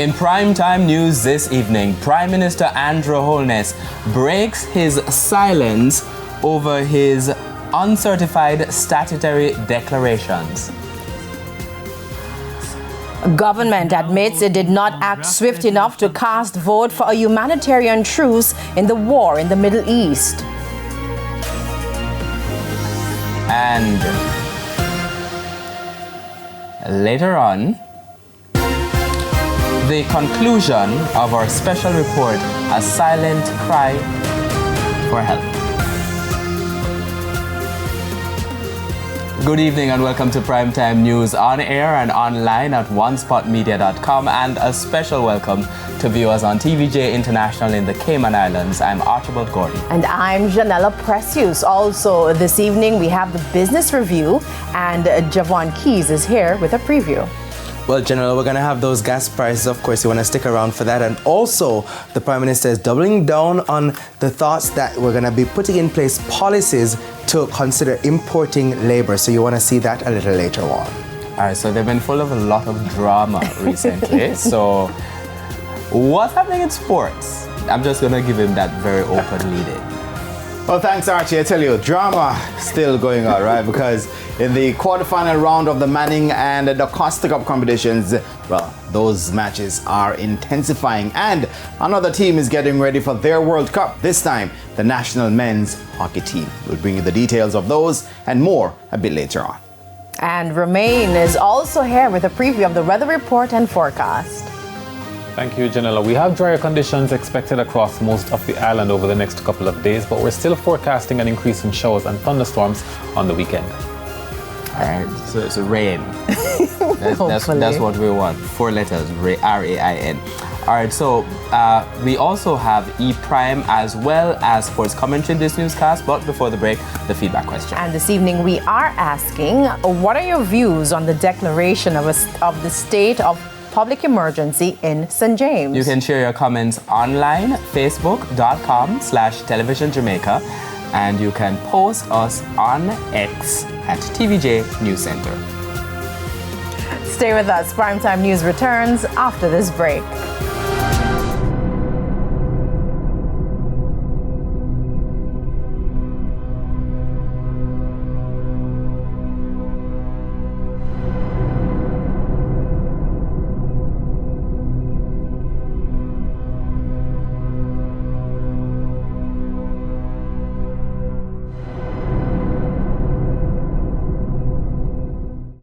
In primetime news this evening, Prime Minister Andrew Holness breaks his silence over his uncertified statutory declarations. Government admits it did not act swift enough to cast vote for a humanitarian truce in the war in the Middle East. And later on, the conclusion of our special report, A Silent Cry for Help. Good evening and welcome to Primetime News on air and online at onespotmedia.com, and a special welcome to viewers on TVJ International in the Cayman Islands. I'm Archibald Gordon. And I'm Janella Precious. Also this evening we have the business review, and Javon Keys is here with a preview. Well, General, we're going to have those gas prices. Of course, you want to stick around for that. And also, the Prime Minister is doubling down on the thoughts that we're going to be putting in place policies to consider importing labor. So you want to see that a little later on. All right, so they've been full of a lot of drama recently. So what's happening in sports? I'm just going to give him that very open lead-in. Well, thanks, Archie. I tell you, drama still going on, right? Because in the quarterfinal round of the Manning and the Costa Cup competitions, well, those matches are intensifying. And another team is getting ready for their World Cup. This time, the national men's hockey team. We'll bring you the details of those and more a bit later on. And Romain is also here with a preview of the weather report and forecast. Thank you, Janella. We have drier conditions expected across most of the island over the next couple of days, but we're still forecasting an increase in showers and thunderstorms on the weekend. All right, so it's rain. That's what we want. 4 letters, R-A-I-N. All right, so we also have E-Prime as well as sports commentary in this newscast, but before the break, the feedback question. And this evening we are asking, what are your views on the declaration of the state of public emergency in St. James? You can share your comments online, facebook.com/television Jamaica, and you can post us on X at TVJ News Center. Stay with us. Primetime News returns after this break.